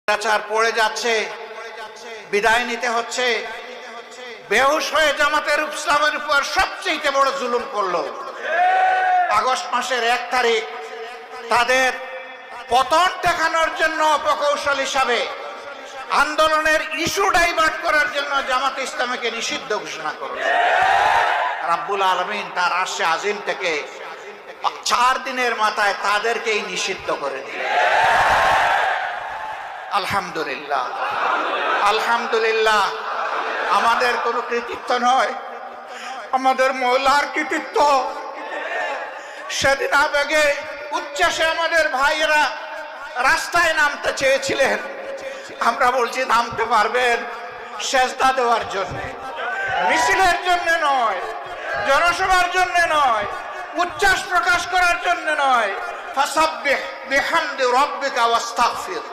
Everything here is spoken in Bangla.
অত্যাচার পড়ে যাচ্ছে, বিদায় নিতে হচ্ছে। বেহুশ হয়ে জামাতের ইসলামের উপর সবচেয়ে বড় জুলুম করলো। আগস্ট মাসের 1 তারিখ তাদের পতন দেখানোর জন্য প্রকৌশল হিসাবে আন্দোলনের ইস্যু ডাইভার্ট করার জন্য জামাত ইসলামীকে নিষিদ্ধ ঘোষণা করল। রাব্বুল আলামিন তার আরশে আজিম থেকে 4 দিনের মাথায় তাদেরকেই নিষিদ্ধ করে দিল। আলহামদুলিল্লাহ, আলহামদুলিল্লাহ। আমাদের কোনো কৃতিত্ব নয়, আমাদের মওলার কৃতিত্ব। সেদিন আবেগে উচ্ছ্বাসে আমাদের ভাইয়েরা রাস্তায় নামতে চেয়েছিলেন। আমরা বলছি নামতে পারবেন সেজদা দেওয়ার জন্য, মিছিলের জন্য নয়, জনসভার জন্য নয়, উচ্ছ্বাস প্রকাশ করার জন্য নয়। ফাসাব্বিহ বিহামদি রাব্বিকা ওয়াস্তাগফির।